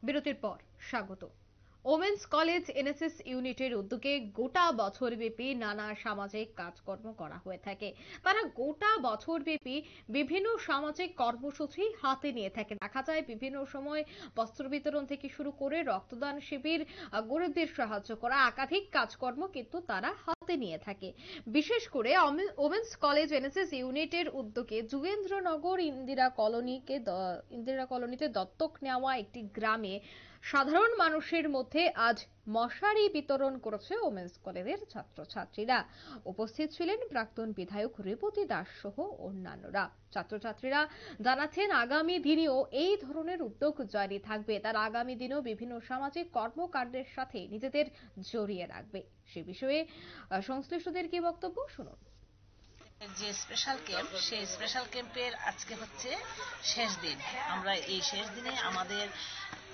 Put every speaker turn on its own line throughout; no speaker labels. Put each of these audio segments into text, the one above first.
বিরতির পর স্বাগত। ওমেন্স কলেজ এনএসএস ইউনিটের উদ্যোগে গোটা বছরব্যাপী নানা সামাজিক কাজকর্ম করা হয়ে থাকে। তারা গোটা বছরব্যাপী বিভিন্ন সামাজিক কর্মসূচি হাতে নিয়ে থাকে। দেখা যায় বিভিন্ন সময় বস্ত্র বিতরণ থেকে শুরু করে রক্তদান শিবির, গরিবদের সাহায্য করা, একাধিক কাজকর্ম কিন্তু তারা হাতে নিয়ে থাকে। বিশেষ করে ওমেন্স কলেজ এনএসএস ইউনিটের উদ্যোগে যুগেন্দ্রনগর ইন্দিরা কলোনিতে দত্তক নেওয়া একটি গ্রামে সাধারণ মানুষের মধ্যে আজ মশারি বিতরণ করেছে ওমেন্স কলেজের ছাত্রছাত্রীরা। উপস্থিত ছিলেন প্রাক্তন বিধায়ক রেবতী দাস সহ অন্যান্যরা। ছাত্রছাত্রীরা জানাচ্ছেন আগামী দিনেও এই ধরনের উদ্যোগ জারি থাকবে। তার আগামী দিনেও বিভিন্ন সামাজিক কর্মকাণ্ডের সাথে নিজেদের জড়িয়ে রাখবে। সে বিষয়ে সংশ্লিষ্টদের কি বক্তব্য শুনুন।
যে স্পেশাল ক্যাম্প, সেই স্পেশাল ক্যাম্পের আজকে হচ্ছে শেষ দিন। আমরা এই শেষ দিনে আমাদের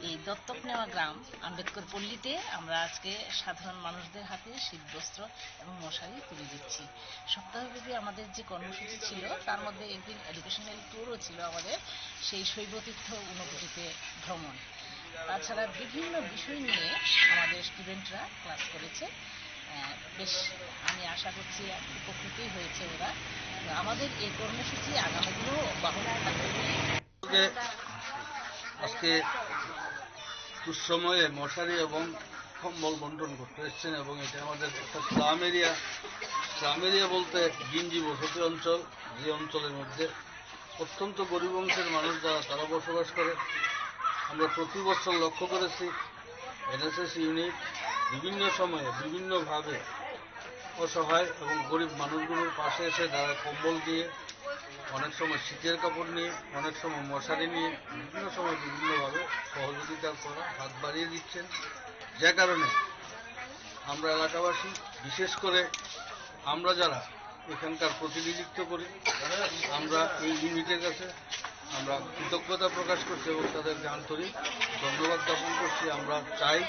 এই দত্তক নেওয়া গ্রাম আম্বেদকর পল্লীতে আমরা আজকে সাধারণ মানুষদের হাতে শীতবস্ত্র এবং মশারি তুলে দিচ্ছি। সপ্তাহব্যাপী আমাদের যে কর্মসূচি ছিল তার মধ্যে একদিন এডুকেশনাল ট্যুরও ছিল আমাদের, সেই শৈবতীর্থ অনুভূতিতে ভ্রমণ। তাছাড়া বিভিন্ন বিষয় নিয়ে আমাদের স্টুডেন্টরা ক্লাস করেছে। বেশ, আমি আশা করছি উপকৃতই হয়েছে ওরা। আমাদের এই কর্মসূচি আগামী দিনেও অব্যাহত থাকবে।
আজকে দুঃসময়ে মশারি এবং কম্বল বন্টন করতে এসছেন এবং এটা আমাদের একটা স্লাম এরিয়া বলতে গিঞ্জি বসতি অঞ্চল, যে অঞ্চলের মধ্যে অত্যন্ত গরিব অংশের মানুষ যারা তারা বসবাস করে। আমরা প্রতি বছর লক্ষ্য করেছি এনএসএস ইউনিট বিভিন্ন সময়ে বিভিন্নভাবে অসহায় এবং গরিব মানুষগুলোর পাশে এসে তারা কম্বল দিয়ে, অনেক সময় শীতের কাপড় নিয়ে, অনেক সময় মশারি নিয়ে বিভিন্ন সময় বিভিন্নভাবে সহযোগিতা করা হাত বাড়িয়ে দিচ্ছেন। যে কারণে আমরা এলাকাবাসী, বিশেষ করে আমরা যারা এখানকার প্রতিনিধিত্ব করি, আমরা এই ইউনিটের কাছে আমরা কৃতজ্ঞতা প্রকাশ করছি এবং তাদেরকে আন্তরিক ধন্যবাদ জ্ঞাপন করছি। আমরা চাই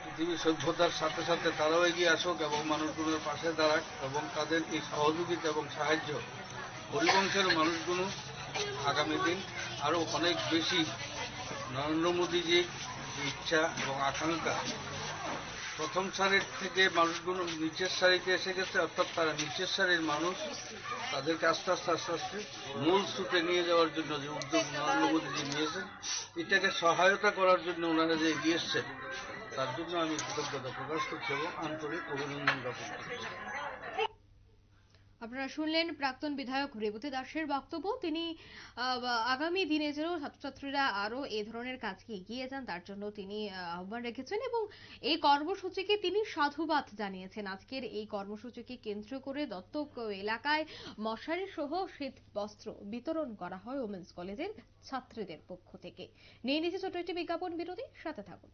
পৃথিবীর সভ্যতার সাথে সাথে তারাও এগিয়ে আসুক এবং মানুষগুলোর পাশে দাঁড়াক এবং তাদের এই সহযোগিতা এবং সাহায্য গরিব অংশের মানুষগুলো আগামী দিন আরও অনেক বেশি নরেন্দ্র মোদীজির ইচ্ছা এবং আকাঙ্ক্ষা, প্রথম সারির থেকে মানুষগুলো নিচের সারিতে এসে গেছে, অর্থাৎ তারা নিচের সারির মানুষ, তাদেরকে আস্তে আস্তে মূল স্রোতে নিয়ে যাওয়ার জন্য যে উদ্যোগ নরেন্দ্র মোদীজি নিয়েছেন, এটাকে সহায়তা করার জন্য ওনারা যে এগিয়ে এসছেন, তার জন্য আমি কৃতজ্ঞতা প্রকাশ করছি এবং আন্তরিক অভিনন্দন জ্ঞাপন করছি।
আপনারা শুনলেন প্রাক্তন বিধায়ক রেবতী দাসের বক্তব্য। তিনি আগামী দিনে যেন ছাত্রছাত্রীরা আরো এই ধরনের কাজকে এগিয়ে যান তার জন্য তিনি আহ্বান রেখেছেন এবং এই কর্মসূচিকে তিনি সাধুবাদ জানিয়েছেন। আজকের এই কর্মসূচিকে কেন্দ্র করে দত্তক এলাকায় মশারি সহ শীত বস্ত্র বিতরণ করা হয় ওমেন্স কলেজের ছাত্রীদের পক্ষ থেকে। নিয়ে নিচ্ছে ছোট একটি বিজ্ঞাপন বিরতি, সাথে থাকুন।